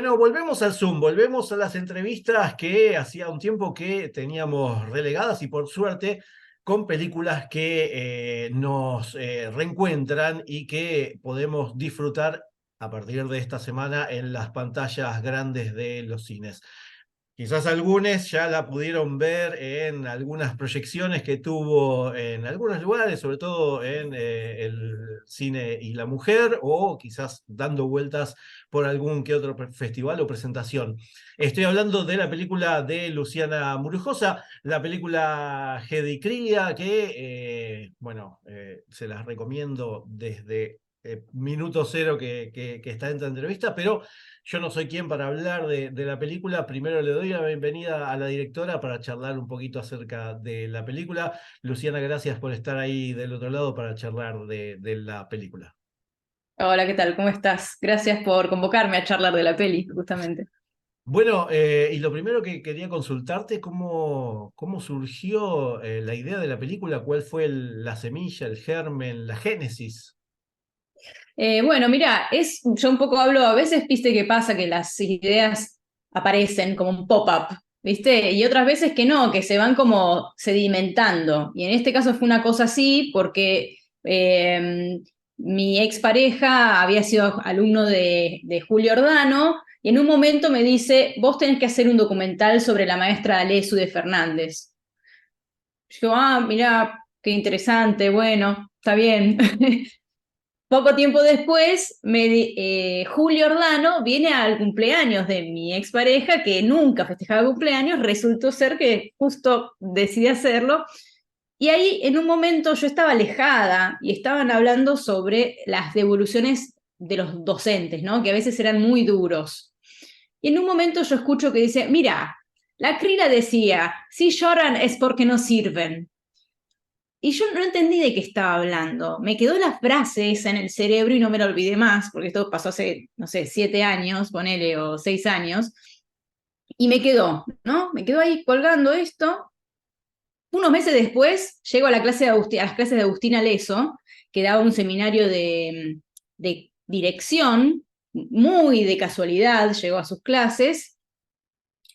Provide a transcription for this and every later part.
Bueno, volvemos al Zoom, volvemos a las entrevistas que hacía un tiempo que teníamos relegadas y por suerte con películas que nos reencuentran y que podemos disfrutar a partir de esta semana en las pantallas grandes de los cines. Quizás algunos ya la pudieron ver en algunas proyecciones que tuvo en algunos lugares, sobre todo en el Cine y la Mujer, o quizás dando vueltas por algún que otro festival o presentación. Estoy hablando de la película de Luciana Murujosa, la película Heidi Cría, que, se las recomiendo desde minuto cero que está en esta entrevista, pero yo no soy quien para hablar de la película. Primero le doy la bienvenida a la directora para charlar un poquito acerca de la película. Luciana, gracias por estar ahí del otro lado para charlar de la película. Hola, ¿qué tal? ¿Cómo estás? Gracias por convocarme a charlar de la peli, justamente. Bueno, y lo primero que quería consultarte, ¿cómo surgió la idea de la película? ¿Cuál fue la semilla, el germen, la génesis? Bueno, mira, yo un poco hablo, a veces, viste que pasa que las ideas aparecen como un pop-up, ¿viste? Y otras veces que no, que se van como sedimentando. Y en este caso fue una cosa así porque mi expareja había sido alumno de Julio Ordano y en un momento me dice, vos tenés que hacer un documental sobre la maestra Alesu de Fernández. Yo, mira, qué interesante, bueno, está bien. Poco tiempo después, Julio Ordano viene al cumpleaños de mi expareja, que nunca festejaba cumpleaños, resultó ser que justo decidí hacerlo. Y ahí en un momento yo estaba alejada y estaban hablando sobre las devoluciones de los docentes, ¿no? Que a veces eran muy duros. Y en un momento yo escucho que dice, mira, la Crila decía, si lloran es porque no sirven. Y yo no entendí de qué estaba hablando. Me quedó la frase esa en el cerebro y no me la olvidé más, porque esto pasó hace, no sé, 7 años, ponele, o 6 años, y me quedó, ¿no? Me quedó ahí colgando esto. Unos meses después llego a, a las clases de Agustina Leso, que daba un seminario de dirección, muy de casualidad llegó a sus clases,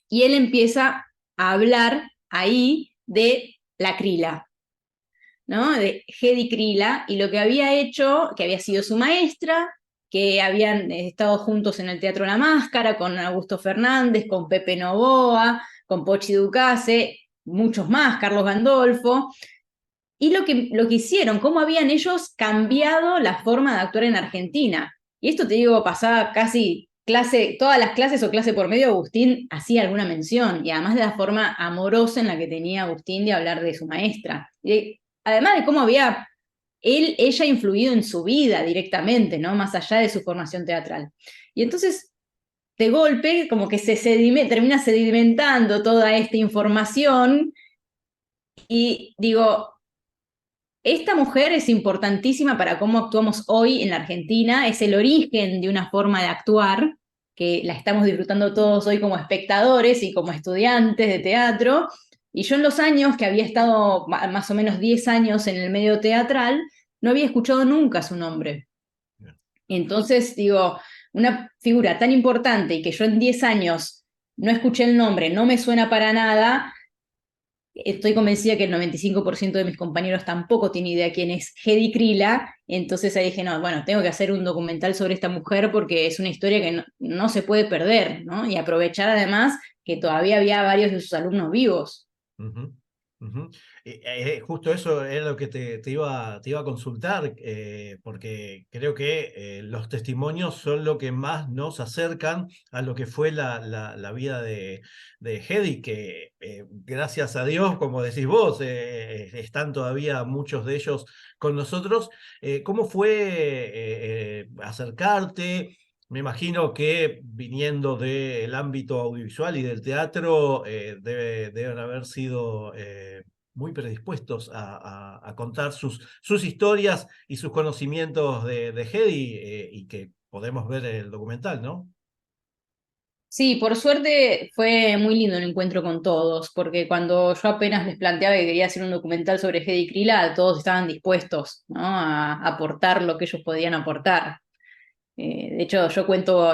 y él empieza a hablar ahí de la crila, ¿no? De Hedy Krila, y lo que había hecho, que había sido su maestra, que habían estado juntos en el Teatro La Máscara, con Augusto Fernández, con Pepe Novoa, con Pochi Ducase, muchos más, Carlos Gandolfo, y lo que hicieron, cómo habían ellos cambiado la forma de actuar en Argentina. Y esto te digo, pasaba casi clase, todas las clases o clase por medio, Agustín hacía alguna mención, y además de la forma amorosa en la que tenía Agustín de hablar de su maestra. Y además de cómo había ella influido en su vida directamente, ¿no? Más allá de su formación teatral. Y entonces, de golpe, como que termina sedimentando toda esta información, y digo, esta mujer es importantísima para cómo actuamos hoy en la Argentina, es el origen de una forma de actuar que la estamos disfrutando todos hoy como espectadores y como estudiantes de teatro. Y yo en los años que había estado más o menos 10 años en el medio teatral, no había escuchado nunca su nombre. Entonces, digo, una figura tan importante y que yo en 10 años no escuché el nombre, no me suena para nada. Estoy convencida que el 95% de mis compañeros tampoco tiene idea quién es Hedy Krila, entonces ahí dije, no, bueno, tengo que hacer un documental sobre esta mujer porque es una historia que no se puede perder, ¿no? Y aprovechar además que todavía había varios de sus alumnos vivos. Ujú, ujú. Justo eso era lo que te iba a consultar, porque creo que los testimonios son lo que más nos acercan a lo que fue la vida de Hedy, que gracias a Dios, como decís vos, están todavía muchos de ellos con nosotros. ¿Cómo fue acercarte? Me imagino que viniendo del ámbito audiovisual y del teatro, deben haber sido muy predispuestos a contar sus historias y sus conocimientos de Hedy, y que podemos ver el documental, ¿no? Sí, por suerte fue muy lindo el encuentro con todos, porque cuando yo apenas les planteaba que quería hacer un documental sobre Hedy Krila, todos estaban dispuestos, ¿no? A aportar lo que ellos podían aportar. De hecho, yo cuento,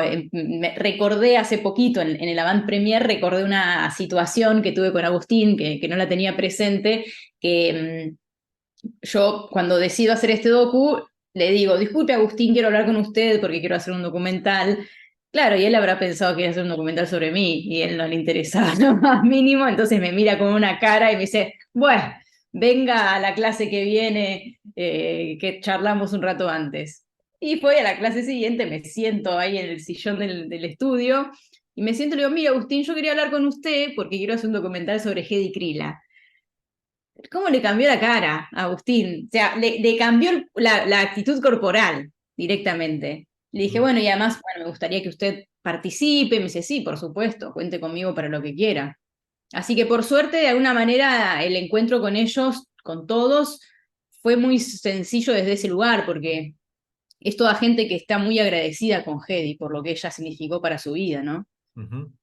recordé hace poquito en el Avant Premier, recordé una situación que tuve con Agustín, que no la tenía presente, que yo cuando decido hacer este docu, le digo, disculpe Agustín, quiero hablar con usted porque quiero hacer un documental. Claro, y él habrá pensado que iba a hacer un documental sobre mí y él no le interesaba lo más mínimo, entonces me mira con una cara y me dice, bueno, venga a la clase que viene, que charlamos un rato antes. Y fue a la clase siguiente, me siento ahí en el sillón del estudio y me siento y le digo, mira Agustín, yo quería hablar con usted porque quiero hacer un documental sobre Hedy Krila. ¿Cómo le cambió la cara a Agustín? O sea, le cambió la actitud corporal directamente. Le dije, bueno, y además, bueno, me gustaría que usted participe. Me dice, sí, por supuesto, cuente conmigo para lo que quiera. Así que por suerte, de alguna manera, el encuentro con ellos, con todos, fue muy sencillo desde ese lugar, porque es toda gente que está muy agradecida con Hedy por lo que ella significó para su vida, ¿no? Ujú.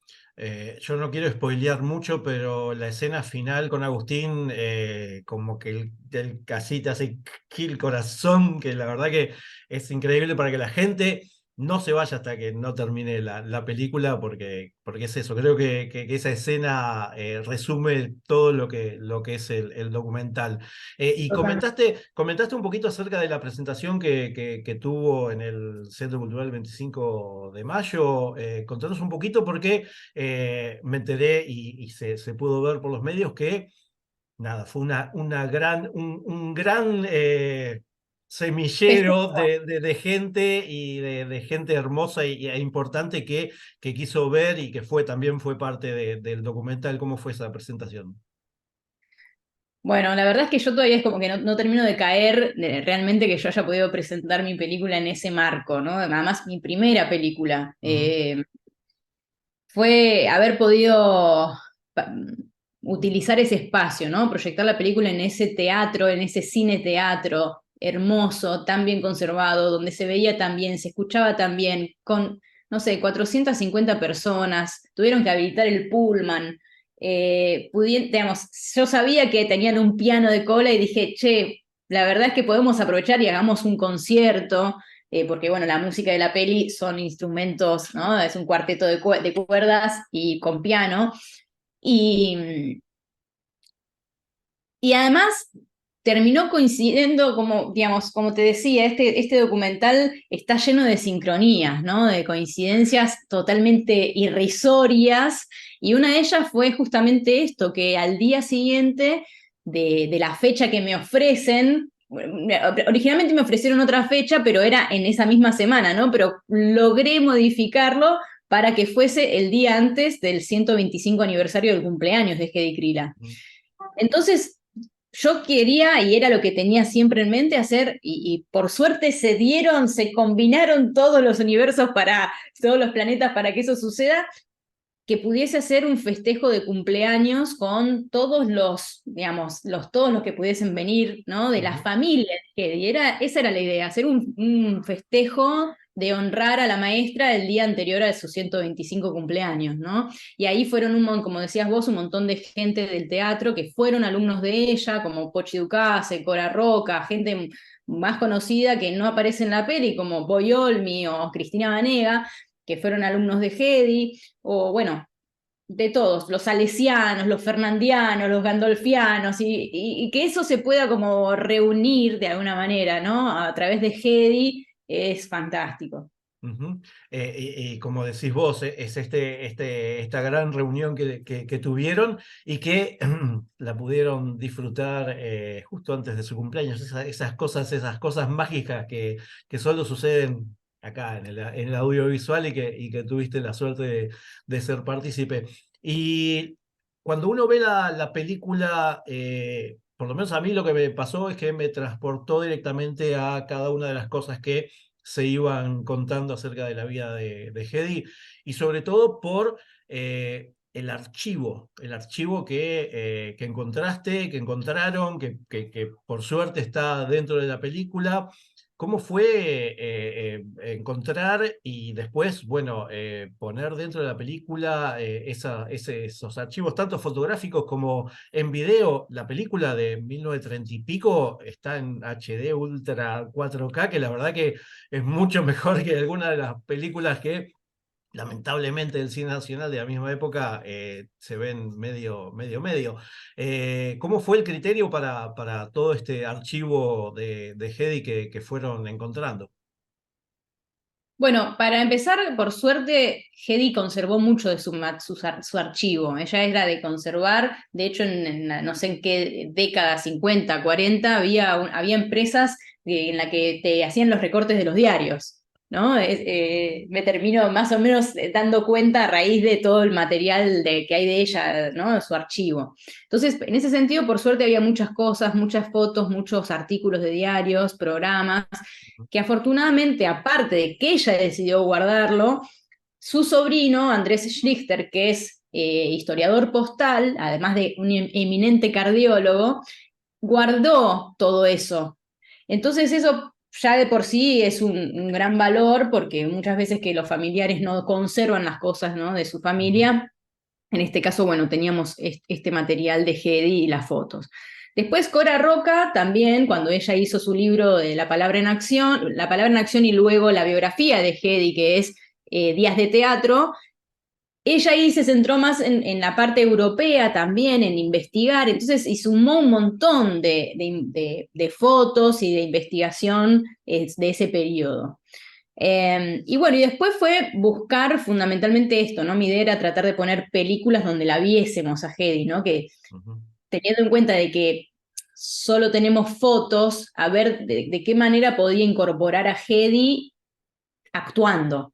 Yo no quiero spoilear mucho, pero la escena final con Agustín, como que el casi te hace kill corazón, que la verdad que es increíble para que la gente no se vaya hasta que no termine la película, porque es eso. Creo que esa escena resume todo lo que es el documental. Y comentaste un poquito acerca de la presentación que tuvo en el Centro Cultural 25 de Mayo. Contanos un poquito porque me enteré y se pudo ver por los medios que, nada, fue un gran semillero Festejo. de gente y de gente hermosa e importante que quiso ver y que también fue parte del documental. ¿Cómo fue esa presentación? Bueno, la verdad es que yo todavía es como que no termino de caer realmente que yo haya podido presentar mi película en ese marco, ¿no? Además, mi primera película. Ujú, Fue haber podido pa- utilizar ese espacio, ¿no? Proyectar la película en ese teatro, en ese cine teatro hermoso, tan bien conservado, donde se veía tan bien, se escuchaba tan bien, con, no sé, 450 personas, tuvieron que habilitar el pullman. Digamos, yo sabía que tenían un piano de cola y dije, che, la verdad es que podemos aprovechar y hagamos un concierto porque bueno, la música de la peli son instrumentos, ¿no? Es un cuarteto de cuerdas y con piano. Y, y además terminó coincidiendo, como, digamos, como te decía, este documental está lleno de sincronías, ¿no? De coincidencias totalmente irrisorias. Y una de ellas fue justamente esto, que al día siguiente de la fecha que me ofrecen, originalmente me ofrecieron otra fecha, pero era en esa misma semana, ¿no? Pero logré modificarlo para que fuese el día antes del 125 aniversario del cumpleaños de Hedy Krila. ujú, Entonces, yo quería, y era lo que tenía siempre en mente, hacer, y por suerte se dieron, se combinaron todos los universos para, todos los planetas para que eso suceda, que pudiese hacer un festejo de cumpleaños con todos los, digamos, todos los que pudiesen venir, ¿no? De la ujú. familia. Esa era la idea, hacer un festejo de honrar a la maestra el día anterior a sus 125 cumpleaños, ¿no? Y ahí fueron, como decías vos, un montón de gente del teatro que fueron alumnos de ella, como Pochi Ducase, Cora Roca, gente más conocida que no aparece en la peli, como Boy Olmi o Cristina Vanega, que fueron alumnos de Hedy, o bueno, de todos, los salesianos, los fernandianos, los gandolfianos, y que eso se pueda como reunir de alguna manera, ¿no? A través de Hedy es fantástico. Ujú. Y como decís vos, es esta gran reunión que tuvieron y que la pudieron disfrutar justo antes de su cumpleaños. Esas cosas mágicas que solo suceden acá en el audiovisual y que tuviste la suerte de ser partícipe. Y cuando uno ve la película, por lo menos a mí lo que me pasó es que me transportó directamente a cada una de las cosas que se iban contando acerca de la vida de Hedy y sobre todo por el archivo que encontraste, que encontraron, que por suerte está dentro de la película. ¿Cómo fue encontrar y después, bueno, poner dentro de la película esos archivos, tanto fotográficos como en video? La película de 1930 y pico está en HD Ultra 4K, que la verdad que es mucho mejor que alguna de las películas que lamentablemente del cine nacional de la misma época se ven medio. ¿Cómo fue el criterio para todo este archivo de Hedy que fueron encontrando? Bueno, para empezar, por suerte, Hedy conservó mucho de su archivo. Ella era de conservar, de hecho, no sé en qué década, 50, 40, había empresas en las que te hacían los recortes de los diarios, ¿no? Me termino más o menos dando cuenta a raíz de todo el material que hay de ella, ¿no? De su archivo. Entonces, en ese sentido, por suerte, había muchas cosas, muchas fotos, muchos artículos de diarios, programas que afortunadamente, aparte de que ella decidió guardarlo, su sobrino, Andrés Schlichter, que es historiador postal, además de un eminente cardiólogo, guardó todo eso. Entonces eso ya de por sí es un gran valor, porque muchas veces que los familiares no conservan las cosas, ¿no?, de su Ujú, familia. En este caso, bueno, teníamos este material de Hedy y las fotos. Después Cora Roca también, cuando ella hizo su libro de La palabra en acción y luego la biografía de Hedy, que es Días de Teatro, ella ahí se centró más en la parte europea también, en investigar, entonces y sumó un montón de fotos y de investigación de ese periodo. Y bueno, y después fue buscar fundamentalmente esto, ¿no? Mi idea era tratar de poner películas donde la viésemos a Hedy, ¿no? Que ujú. teniendo en cuenta de que solo tenemos fotos, a ver de qué manera podía incorporar a Hedy actuando.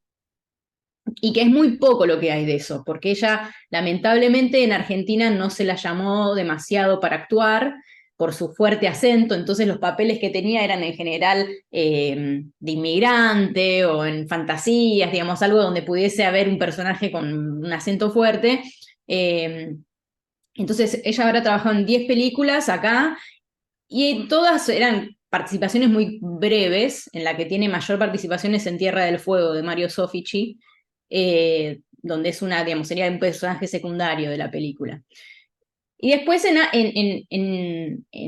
Y que es muy poco lo que hay de eso, porque ella lamentablemente en Argentina no se la llamó demasiado para actuar por su fuerte acento, entonces los papeles que tenía eran en general de inmigrante o en fantasías, digamos, algo donde pudiese haber un personaje con un acento fuerte. Eh, entonces ella habrá trabajado en 10 películas acá y todas eran participaciones muy breves, en la que tiene mayor participación es en Tierra del Fuego de Mario Soffici, donde es una, digamos, sería un personaje secundario de la película. Y después en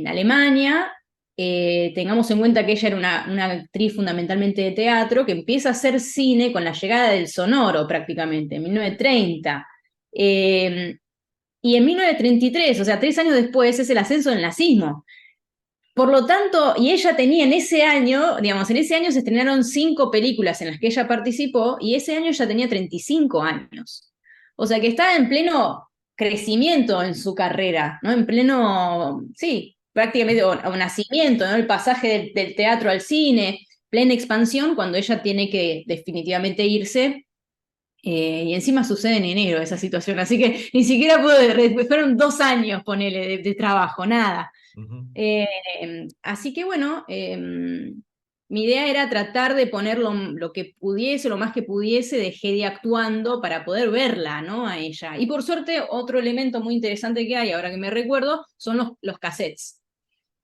Alemania, tengamos en cuenta que ella era una actriz fundamentalmente de teatro que empieza a hacer cine con la llegada del sonoro prácticamente, en 1930. Y en 1933, o sea, 3 años después, es el ascenso del nazismo. Por lo tanto, y ella tenía en ese año, digamos, en ese año se estrenaron 5 películas en las que ella participó y ese año ella tenía 35 años. O sea que estaba en pleno crecimiento en su carrera, ¿no? En pleno, sí, prácticamente o nacimiento, ¿no? El pasaje del teatro al cine, plena expansión cuando ella tiene que definitivamente irse. Y encima sucede en enero esa situación, así que ni siquiera fueron 2 años, ponele, de trabajo, nada. Ujú. Así que bueno, mi idea era tratar de poner lo que pudiese, lo más que pudiese de Hedy actuando para poder verla, ¿no? A ella. Y por suerte, otro elemento muy interesante que hay, ahora que me recuerdo, son los cassettes.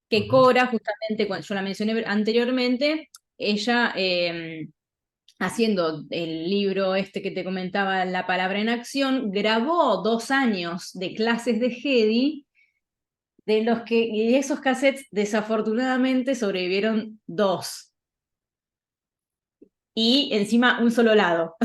Que Ujú. Cora, justamente, cuando yo la mencioné anteriormente, ella, haciendo el libro este que te comentaba, La palabra en acción, grabó 2 años de clases de Hedy y esos cassettes desafortunadamente sobrevivieron 2. Y encima un solo lado.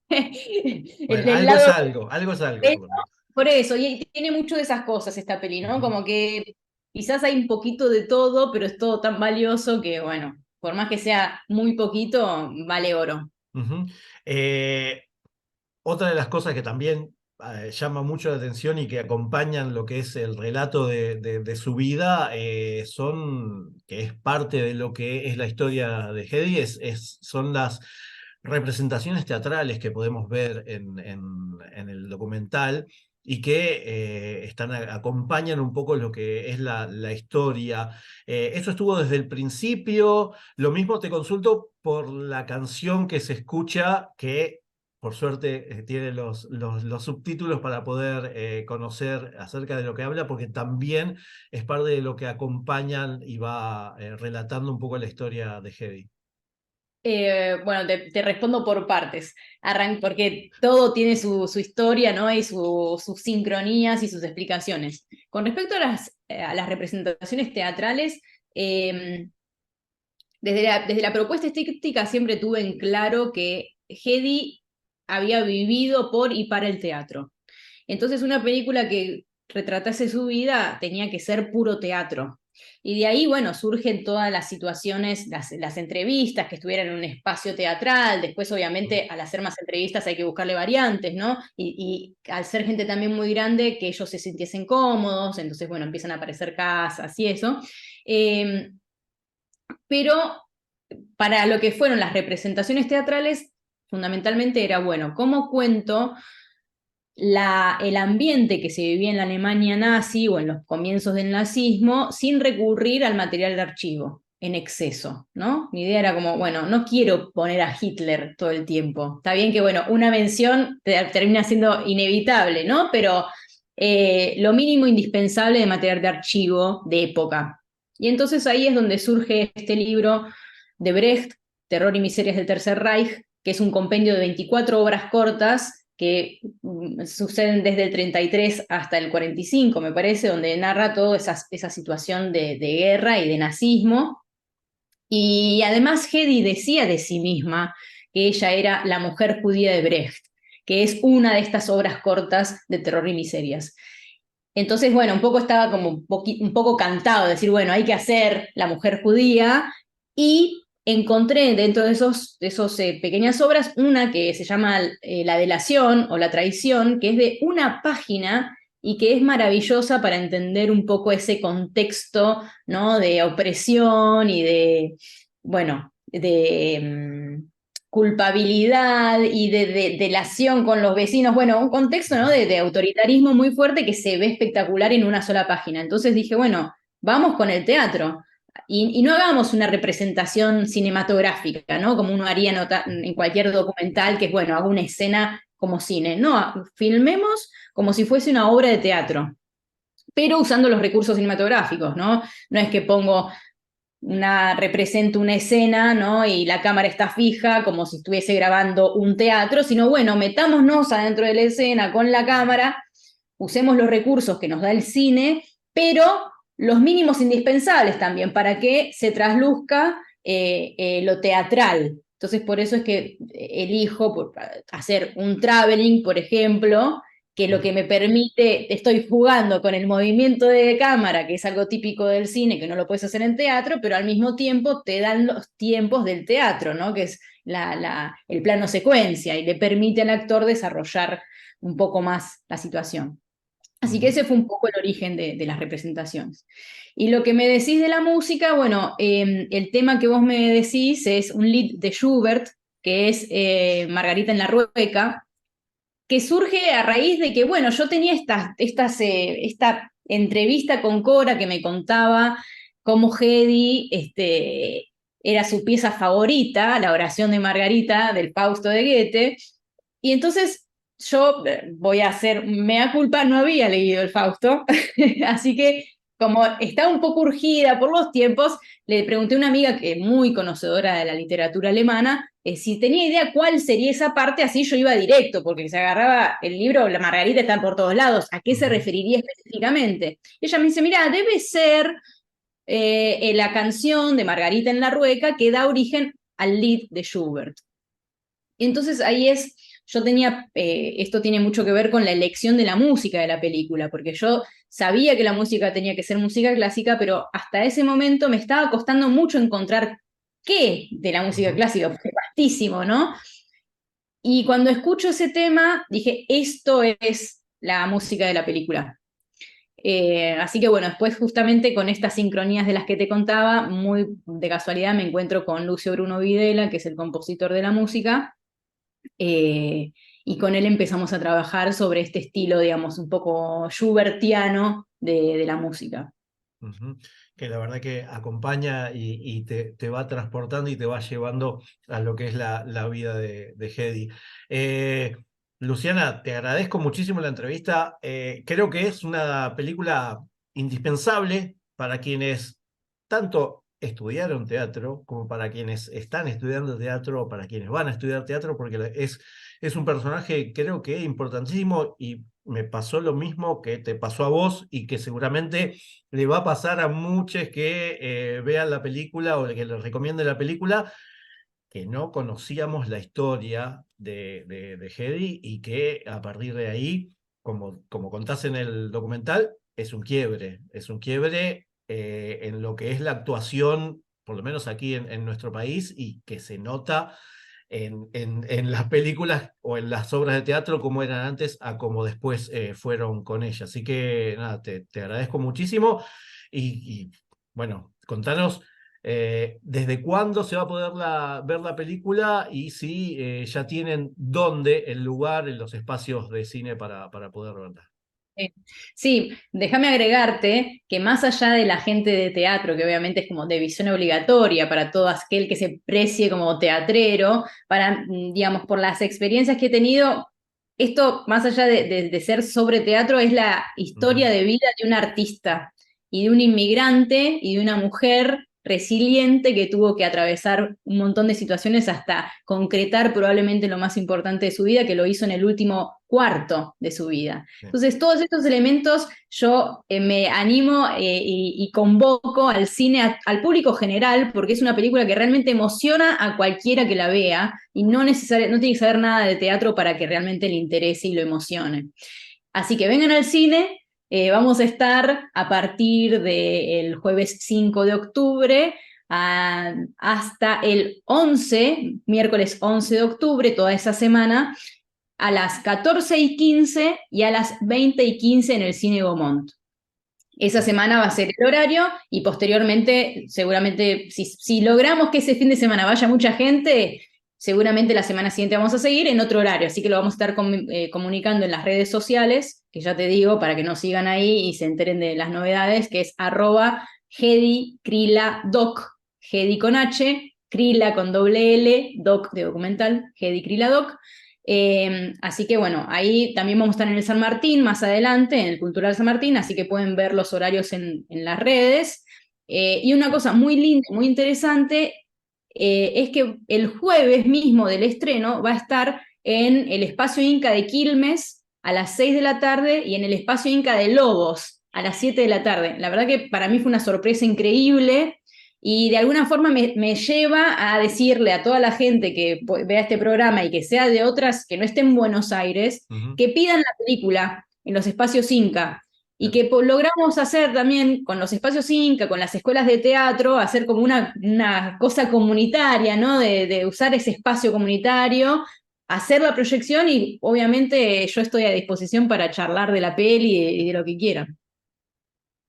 Bueno, El algo es lado algo, algo es algo, por derecho, lo menos. por eso, y tiene mucho de esas cosas esta peli, ¿no? Ujú, Como que quizás hay un poquito de todo, pero es todo tan valioso que, bueno, por más que sea muy poquito, vale oro. ujú. Eh, Otra de las cosas que también llama mucho la atención y que acompañan lo que es el relato de su vida, que es parte de lo que es la historia de Hedy, son las representaciones teatrales que podemos ver en el documental y que acompañan un poco lo que es la historia. Eso estuvo desde el principio. Lo mismo te consulto por la canción que se escucha, que por suerte tiene los subtítulos para poder conocer acerca de lo que habla, porque también es parte de lo que acompañan y va relatando un poco la historia de Hedy. Bueno, te respondo por partes, porque todo tiene su historia, ¿no? Y sus sincronías y sus explicaciones. Con respecto a las representaciones teatrales, desde la propuesta estética siempre tuve en claro que Hedy había vivido por y para el teatro. Entonces una película que retratase su vida tenía que ser puro teatro. Y de ahí, bueno, surgen todas las situaciones, las entrevistas, que estuvieran en un espacio teatral. Después, obviamente, al hacer más entrevistas hay que buscarle variantes, ¿no? Y al ser gente también muy grande, que ellos se sintiesen cómodos, entonces, bueno, empiezan a aparecer casas y eso. Eh, pero para lo que fueron las representaciones teatrales, fundamentalmente era, bueno, ¿cómo cuento el ambiente que se vivía en la Alemania nazi o en los comienzos del nazismo sin recurrir al material de archivo en exceso, ¿no? Mi idea era como, bueno, no quiero poner a Hitler todo el tiempo. Está bien que, bueno, una mención termina siendo inevitable, ¿no? Pero lo mínimo indispensable de material de archivo de época. Y entonces ahí es donde surge este libro de Brecht, Terror y Miserias del Tercer Reich, que es un compendio de 24 obras cortas que suceden desde el 33 hasta el 45, me parece, donde narra toda esa situación de guerra y de nazismo. Y además Hedy decía de sí misma que ella era la mujer judía de Brecht, que es una de estas obras cortas de terror y miserias. Entonces, bueno, un poco estaba como un poco cantado, decir, bueno, hay que hacer la mujer judía, y encontré dentro de esos pequeñas obras una que se llama La delación o La traición, que es de una página y que es maravillosa para entender un poco ese contexto, ¿no? De opresión y de, bueno, de culpabilidad y de delación con los vecinos, bueno, un contexto, ¿no? de autoritarismo muy fuerte que se ve espectacular en una sola página. Entonces dije, bueno, vamos con el teatro. Y no hagamos una representación cinematográfica, ¿no? Como uno haría en cualquier documental, que es, bueno, hago una escena como cine. No, filmemos como si fuese una obra de teatro, pero usando los recursos cinematográficos, ¿no? No es que represento una escena, ¿no? Y la cámara está fija, como si estuviese grabando un teatro, sino, bueno, metámonos adentro de la escena con la cámara, usemos los recursos que nos da el cine, pero los mínimos indispensables también, para que se trasluzca lo teatral. Entonces, por eso es que elijo hacer un traveling, por ejemplo, que lo que me permite, estoy jugando con el movimiento de cámara, que es algo típico del cine, que no lo puedes hacer en teatro, pero al mismo tiempo te dan los tiempos del teatro, ¿no? Que es el plano secuencia, y le permite al actor desarrollar un poco más la situación. Así que ese fue un poco el origen de las representaciones. Y lo que me decís de la música, bueno, el tema que vos me decís es un lied de Schubert, que es Margarita en la Rueca, que surge a raíz de que, bueno, yo tenía esta entrevista con Cora que me contaba cómo Hedy era su pieza favorita, la oración de Margarita del Fausto de Goethe, y entonces yo voy a hacer mea culpa, no había leído el Fausto, así que como estaba un poco urgida por los tiempos, le pregunté a una amiga que es muy conocedora de la literatura alemana si tenía idea cuál sería esa parte, así yo iba directo, porque se agarraba el libro, la Margarita está por todos lados, ¿a qué se referiría específicamente? Y ella me dice, mira, debe ser la canción de Margarita en la Rueca que da origen al lied de Schubert. Y entonces ahí yo tenía, esto tiene mucho que ver con la elección de la música de la película, porque yo sabía que la música tenía que ser música clásica, pero hasta ese momento me estaba costando mucho encontrar qué de la música clásica, porque es vastísimo, ¿no? Y cuando escucho ese tema, dije, esto es la música de la película. Así que bueno, después justamente con estas sincronías de las que te contaba, muy de casualidad me encuentro con Lucio Bruno Videla, que es el compositor de la música, y con él empezamos a trabajar sobre este estilo, digamos, un poco schubertiano de la música. Ujú. Que la verdad que acompaña y te va transportando y te va llevando a lo que es la vida de Hedy. Eh, Luciana, te agradezco muchísimo la entrevista. Creo que es una película indispensable para quienes tanto estudiaron teatro como para quienes están estudiando teatro o para quienes van a estudiar teatro, porque es un personaje creo que importantísimo y me pasó lo mismo que te pasó a vos y que seguramente le va a pasar a muchos que vean la película o que les recomiende la película, que no conocíamos la historia de Hedy y que a partir de ahí, como contás en el documental, es un quiebre en lo que es la actuación, por lo menos aquí en nuestro país, y que se nota en las películas o en las obras de teatro como eran antes a como después fueron con ella. Así que nada, te agradezco muchísimo y bueno, contanos desde cuándo se va a poder ver la película y si ya tienen dónde, el lugar, en los espacios de cine para poder verla. Sí, déjame agregarte que más allá de la gente de teatro, que obviamente es como de visión obligatoria para todo aquel que se precie como teatrero, para, digamos, por las experiencias que he tenido, esto, más allá de ser sobre teatro, es la historia Ujú. de vida de un artista y de un inmigrante y de una mujer resiliente que tuvo que atravesar un montón de situaciones hasta concretar probablemente lo más importante de su vida, que lo hizo en el último cuarto de su vida. Sí. Entonces, todos estos elementos yo me animo y convoco al cine, al público general, porque es una película que realmente emociona a cualquiera que la vea y no tiene que saber nada de teatro para que realmente le interese y lo emocione. Así que vengan al cine, vamos a estar a partir del jueves 5 de octubre hasta el 11, miércoles 11 de octubre, toda esa semana, a las 14:15 y a las 20:15 en el Cine Gaumont. Esa semana va a ser el horario y posteriormente, seguramente, si logramos que ese fin de semana vaya mucha gente, seguramente la semana siguiente vamos a seguir en otro horario, así que lo vamos a estar comunicando en las redes sociales, que ya te digo, para que nos sigan ahí y se enteren de las novedades, que es @HedyKrilaDoc, Hedy con H, Krila con doble L, doc de documental, Hedy Kriladoc. Así que bueno, ahí también vamos a estar en el San Martín más adelante, en el Cultural San Martín, así que pueden ver los horarios en las redes. Y una cosa muy linda, muy interesante, es que el jueves mismo del estreno va a estar en el Espacio Inca de Quilmes a las 6 de la tarde y en el Espacio Inca de Lobos a las 7 de la tarde. La verdad que para mí fue una sorpresa increíble y de alguna forma me lleva a decirle a toda la gente que vea este programa y que sea de otras, que no estén en Buenos Aires, Ujú. que pidan la película en los espacios Inca. Y Bien. que logramos hacer también con los espacios Inca, con las escuelas de teatro, hacer como una cosa comunitaria, ¿no? De usar ese espacio comunitario, hacer la proyección y obviamente yo estoy a disposición para charlar de la peli y de lo que quieran.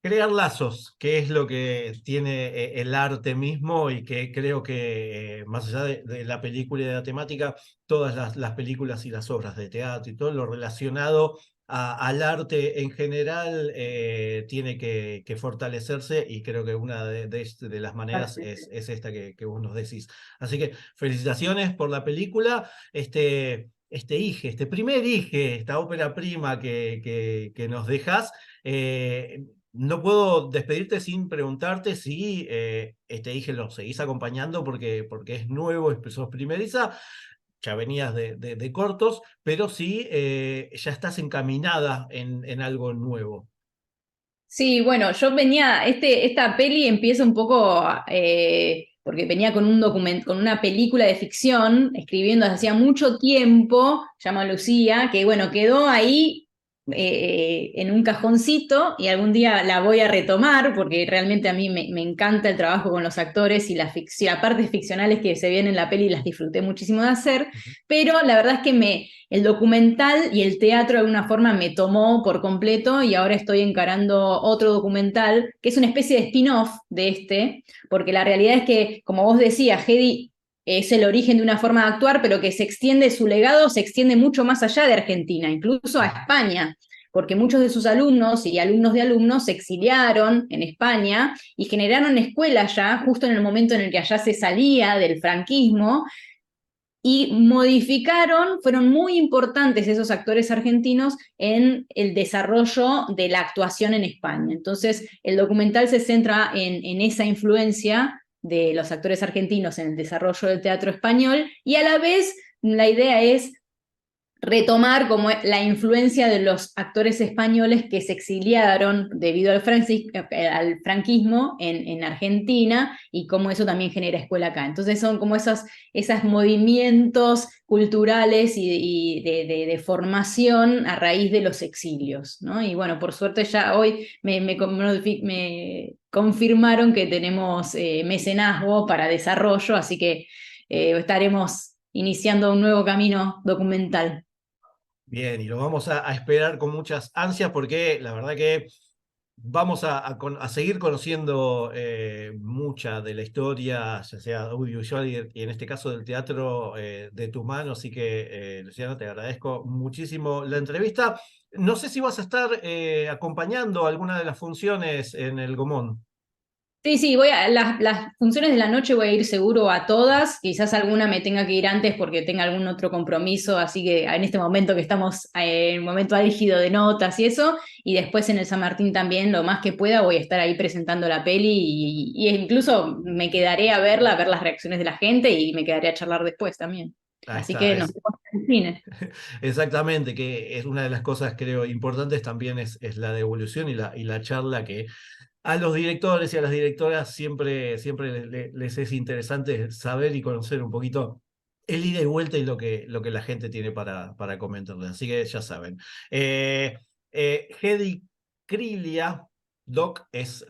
Crear lazos, que es lo que tiene el arte mismo y que creo que más allá de la película y de la temática, todas las películas y las obras de teatro y todo lo relacionado al arte en general tiene que fortalecerse y creo que una de las maneras es esta que vos nos decís. Así que felicitaciones por la película. Este primer Ige, esta ópera prima que nos dejas. No puedo despedirte sin preguntarte si este Ige lo seguís acompañando porque es nuevo, sos primeriza, ya venías de cortos, pero sí ya estás encaminada en algo nuevo. Sí, bueno, yo venía, esta peli empieza un poco, porque venía con con una película de ficción, escribiendo desde hacía mucho tiempo, llama Lucía, que bueno, quedó ahí en un cajoncito y algún día la voy a retomar, porque realmente a mí me encanta el trabajo con los actores y la ficción, las partes ficcionales que se ven en la peli las disfruté muchísimo de hacer, Ujú. pero la verdad es que el documental y el teatro de alguna forma me tomó por completo y ahora estoy encarando otro documental que es una especie de spin-off de este, porque la realidad es que, como vos decías, Hedy es el origen de una forma de actuar, pero que su legado se extiende mucho más allá de Argentina, incluso a Ujú. España, porque muchos de sus alumnos y alumnos de alumnos se exiliaron en España y generaron escuelas ya, justo en el momento en el que allá se salía del franquismo, y modificaron, fueron muy importantes esos actores argentinos en el desarrollo de la actuación en España. Entonces, el documental se centra en esa influencia de los actores argentinos en el desarrollo del teatro español, y a la vez la idea es retomar como la influencia de los actores españoles que se exiliaron debido al franquismo en Argentina, y cómo eso también genera escuela acá. Entonces son como esos movimientos culturales y de formación a raíz de los exilios, ¿no? Y bueno, por suerte ya hoy me confirmaron que tenemos mecenazgo para desarrollo, así que estaremos iniciando un nuevo camino documental. Bien, y lo vamos a esperar con muchas ansias porque la verdad que vamos a seguir conociendo mucha de la historia, ya sea audiovisual y en este caso del teatro, de tu mano. Así que, Luciana, te agradezco muchísimo la entrevista. No sé si vas a estar acompañando alguna de las funciones en el Gomón. Sí, sí, voy a las funciones de la noche voy a ir seguro a todas, quizás alguna me tenga que ir antes porque tenga algún otro compromiso, así que en este momento que estamos en un momento álgido de notas y eso, y después en el San Martín también, lo más que pueda, voy a estar ahí presentando la peli y incluso me quedaré a verla, a ver las reacciones de la gente, y me quedaré a charlar después también. Ahí Así está, que nos vemos en el cine. exactamente, que es una de las cosas, creo, importantes también es la devolución y la charla que a los directores y a las directoras siempre les es interesante saber y conocer un poquito el ida y vuelta y lo que la gente tiene para comentarles. Así que ya saben. Hedi Krilia Doc es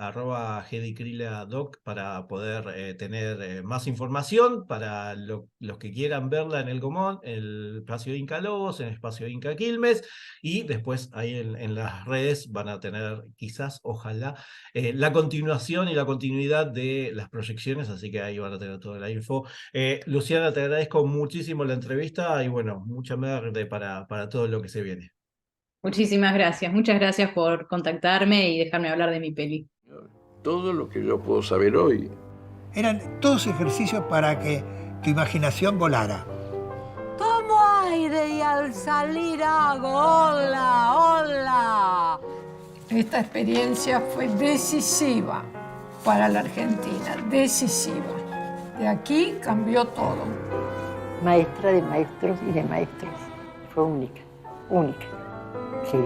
@Hedi Krilia Doc para poder tener más información para los que quieran verla en el Gomón, en el espacio Inca Lobos, en el espacio Inca Quilmes, y después ahí en las redes van a tener quizás, ojalá, la continuación y la continuidad de las proyecciones, así que ahí van a tener toda la info. Luciana, te agradezco muchísimo la entrevista y bueno, mucha merde para todo lo que se viene. Muchísimas gracias, muchas gracias por contactarme y dejarme hablar de mi peli. Todo lo que yo puedo saber hoy. Eran todos ejercicios para que tu imaginación volara. Tomo aire y al salir hago hola, hola. Esta experiencia fue decisiva para la Argentina, decisiva. De aquí cambió todo. Maestra de maestros y de maestros. Fue única, única. Sí,